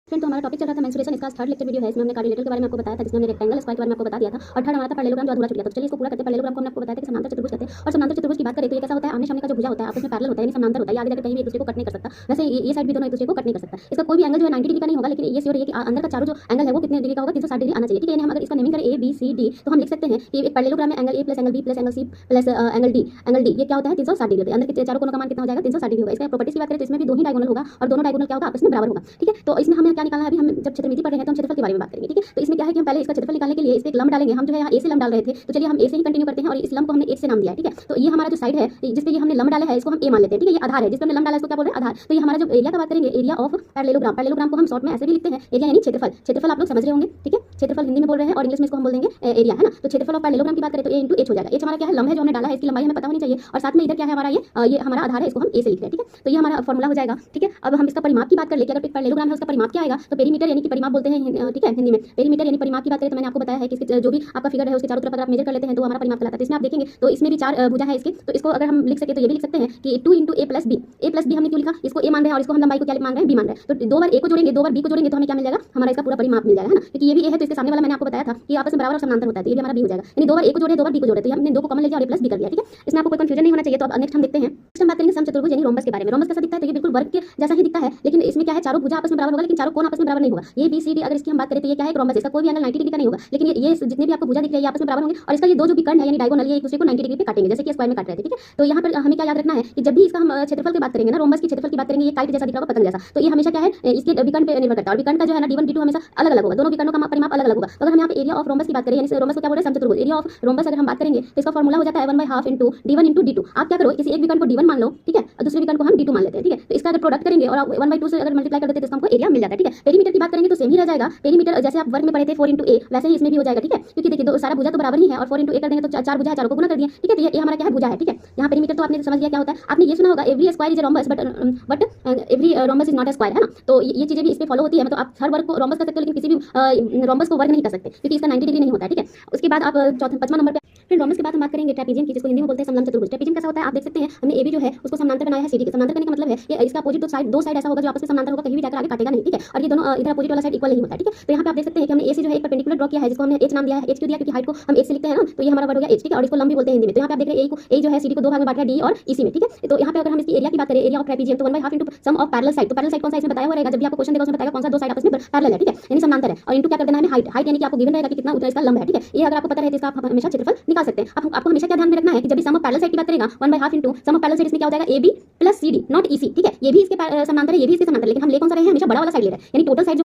Friend, तो हमारा topic चल रहा था मेंस्ट्रुएशन। इसका थर्ड लेक्चर वीडियो है। इसमें हमने कार्डिलेटर के बारे में आपको बताया था, जिसमें हमने रेक्टेंगल स्क्वायर के बारे में आपको बता दिया था, और थर्ड हमारा था पैरेललोग्राम जो अधूरा छूट गया था। तो चलिए इसको पूरा करते हैं। पैरेललोग्राम को हमने आपको बताया था कि समांतर चतुर्भुज कहते हैं, और समांतर चतुर्भुज की बात करें तो ये कैसा होता है, आमने सामने का जो भुजा होता है आपस में पैरेलल होता है, यानी समांतर होता है, आगे जाकर कहीं भी एक दूसरे को कट नहीं कर सकता। वैसे ये साइड भी दोनों एक दूसरे को कट नहीं कर सकता। इसका कोई भी एंगल जो है 90 डिग्री का नहीं होगा, लेकिन ये श्योर है कि अंदर का चारों जो एंगल है वो कितने डिग्री का होगा, 360 डिग्री आना चाहिए। ठीक है, हम अगर इसका नेमिंग करें ए बी सी डी तो हम लिख सकते हैं कि एक पैरेललोग्राम में angle A plus angle B plus angle C plus angle D ये क्या होता है, 360 डिग्री। अंदर के चारों कोनों का मान कितना हो जाएगा, 360 डिग्री होगा। इसका प्रॉपर्टीज की बात करें तो इसमें भी दो ही डायगोनल होगा, और दोनों डायगोनल क्या होगा, आपस में बराबर होगा। ठीक है, तो इसमें हमें क्या निकालना है, अभी हम जब क्षेत्रमिति पढ़ रहे हैं तो हम क्षेत्रफल के बारे में बात करेंगे। ठीक है, तो इसमें क्या है कि हम पहले इसका क्षेत्रफल निकालने के लिए इस पे एक लंब डालेंगे। हम जो है यहाँ ए से लंब डाल रहे थे, तो चलिए हम ए से ही कंटिन्यू करते हैं, और इस लंब को हमने ए से नाम दिया है। ठीक है, तो ये हमारा जो साइड है जिस पे ये हमने लंब डाला है इसको हम ए मान लेते हैं। ठीक है, ये आधार है जिस पे हमने लंब डाला है, इसको क्या बोल रहे हैं, आधार। तो ये हमारा जो एरिया का बात करेंगे, एरिया ऑफ पैरेललोग्राम। पैरेललोग्राम को हम शॉर्ट में ऐसे भी लिखते हैं, एरिया यानी क्षेत्रफल। क्षेत्रफल आप लोग समझ रहे होंगे। ठीक है, क्षेत्रफल हिंदी में बोल रहे हैं और इंग्लिश में इसको हम बोल देंगे एरिया, है ना। तो क्षेत्रफल ऑफ पैरेललोग्राम की बात करें तो ए इंटू एच हो जाएगा। एच हमारा क्या है, लंब है जो हमने डाला है, इसकी लंबाई हमें पता होनी चाहिए, और साथ में इधर क्या है हमारा, ये हमारा आधार है, इसको हम ए से लिख रहे हैं। ठीक है, तो ये हमारा फॉर्मूला हो जाएगा। ठीक है, अब हम इसका परिमाप की बात कर ले कि अगर पैरेललोग्राम है उसका परिमाप क्या आएगा, तो पेरीमीटर यानी कि परिमाप बोलते हैं। ठीक है, हिंदी में पेरीमीटर यानी परिमाप की बात करें तो मैंने आपको बताया है कि इसके जो भी आपका फिगर है उसके चारों तरफ अगर आप मेजर कर लेते हैं तो हमारा परिमाप कहलाता है। इसमें आप देखेंगे तो इसमें भी चार भुजा है इसके, तो इसको अगर हम लिख सके तो ये भी लिख सकते हैं कि 2 इंटू ए प्लस बी हमने क्यों लिखा, इसको ए मान रहे हैं और इसको हम लंबाई को क्या मान रहे हैं, बी मान रहे हैं। तो दो बार ए को जोड़ेंगे, दो बार बी को जोड़ेंगे तो हमें क्या मिल जाएगा, हमारा इसका पूरा परिमाप मिल जाएगा, है ना। क्योंकि ये भी ए है तो इसके सामने वाला मैंने आपको बताया था कि आपस में बराबर और समांतर होता है, तो ये भी हमारा बी हो जाएगा। यानी दो बार ए को जोड़े, दो बार बी को जोड़े, तो हमने दो को कॉमन ले लिया और ए प्लस बी कर दिया। ठीक है, इसमें आपको कोई कंफ्यूजन नहीं होना चाहिए। तो अब नेक्स्ट हम देखते हैं, नेक्स्ट हम बात करेंगे समचतुर्भुज यानी रोम्बस के बारे में। रोम्बस कैसा दिखता है, तो ये बिल्कुल वर्ग के जैसा ही दिखता है, लेकिन इसमें क्या है, चारों भुजा आपस में बराबर होगा, लेकिन चारों कोण आपस में बराबर नहीं होगा। ये बी सी डी अगर इसकी हम बात करें तो ये क्या है, एक रोम्बस। इसका कोई भी एंगल 90 डिग्री का नहीं होगा, लेकिन ये जितने भी आपको भुजा दिख रही है आपस में बराबर होंगे, और इसका ये दो जो विकर्ण है यानी डायगोनल, ये एक दूसरे को 90 डिग्री पे काटेंगे, जैसे कि स्क्वायर में काट रहे थे। ठीक है, तो यहाँ पर हमें क्या याद रखना है कि जब भी इसका हम क्षेत्रफल की बात करेंगे ना, रोम्बस की क्षेत्रफल की बात करेंगे, ये काइट जैसा दिख रहा होगा, पतंग जैसा, तो ये हमेशा क्या है, इसके विकर्ण पे निर्भर करता है, और विकर्ण का जो है ना D1 D2 हमेशा अलग अलग होगा, दोनों विकर्णों का परिमाप अलग अलग होगा। तो अगर हम यहाँ पे एरिया ऑफ रोम्बस की बात करें, यानी रोम्बस को क्या बोल रहे हैं, समचतुर्भुज। एरिया ऑफ रोम्बस अगर हम बात करेंगे तो इसका फॉर्मूला हो जाता है 1/2 इंटू D1 इंटू D2। आप क्या करो, किसी एक विकर्ण को D1 मान लो, ठीक है, और दूसरे विकर्ण को हम D2 मान लेते हैं। ठीक है, तो इसका अगर प्रोडक्ट करेंगे और 1/2 से अगर मल्टीप्लाई कर देते हैं तो इसका हमको एरिया मिल जाता है। ठीक है, पेरीमीटर की बात करेंगे तो सेम ही रह जाएगा। पेरीमीटर जैसे आप वर्ग में पढ़े थे 4 इंटू ए, वैसे ही इसमें भी हो जाएगा। ठीक है, क्योंकि देखिए दो सारा भुजा तो बराबर ही है, और 4 इंटू ए कर देंगे तो चार भुजा है, चारों को गुना कर दिया। ठीक है, तो ये हमारा क्या है, भुजा है। ठीक है, यहाँ पेरीमीटर तो आपने समझ लिया क्या होता है। आपने ये सुना होगा every square is a rhombus but every rhombus is not a square, है ना। तो ये चीजें भी इस पे फॉलो होती है। मतलब आप हर वर्ग को रोम्बस कर सकते हो, लेकिन किसी भी रोम्बस को वर्ग नहीं कर सकते, क्योंकि इसका 90 डिग्री नहीं होता है। ठीक है, उसके बाद आप पांचवा नंबर पे फिर रोम्बस के बाद हम बात करेंगे ट्रेपेजियम की, जिसको हिंदी में बोलते हैं समलंब चतुर्भुज। ट्रेपेजियम कैसा होता है, आप देख सकते हैं हमने ए बी जो है उसको समांतर बनाया है सीडी के। समांतर करने का मतलब है ये इसका अपोजिट दो साइड ऐसा होगा जो आपस में समांतर होगा, कहीं भी जाकर आगे काटेगा नहीं। ठीक है, और ये दोनों इधर अपोजिट वाला साइड इक्वल नहीं होता है। ठीक है, तो यहाँ पे आप देख सकते हैं कि हमने ए से जो है एक परपेंडिकुलर ड्रॉ किया है, जिसको हमने एच नाम दिया है। एच क्यों दिया, क्योंकि हाइट को हम एच से लिखते हैं ना, तो ये हमारा वर्ड हो गया एच। ठीक है, और इसको लंब भी बोलते हैं हिंदी में। तो यहाँ पे आप देख रहे हैं ए जो है सीडी को दो भाग में बांट रहा है, डी और इसी में। ठीक है, तो यहाँ पे अगर हम इसकी एरिया की बात करें, एरिया ऑफ ट्रेपेजियम, तो 1/2 into sum of parallel side. तो पैरेलल साइड कौन सा इसमें बताया हुआ रहेगा, जब भी आपको क्वेश्चन देगा उसमें बताएगा कौन सा दो साइड आपस में पैरेलल है। ठीक है, यानी समांतर है, और इंटू क्या कर देना है, हाइट यानी कि आपको गिवन रहेगा कि कितना इसका लंब है। ठीक है, ये अगर आपको पता है तो इसका आप हमेशा क्षेत्रफल निकाल सकते हैं। आपको हमेशा क्या ध्यान में रखना है कि जब भी सम ऑफ पैरेलल साइड की बात करेगा 1/2 into sum of parallel side, इसमें क्या हो जाएगा, A B plus C D not E C. ठीक है, ये भी इसके समांतर है, ये भी इसके समांतर है, लेकिन हम ले कौन सा रहे हैं, हमेशा बड़ा वाला साइड ले रहे हैं, यानी टोटल साइड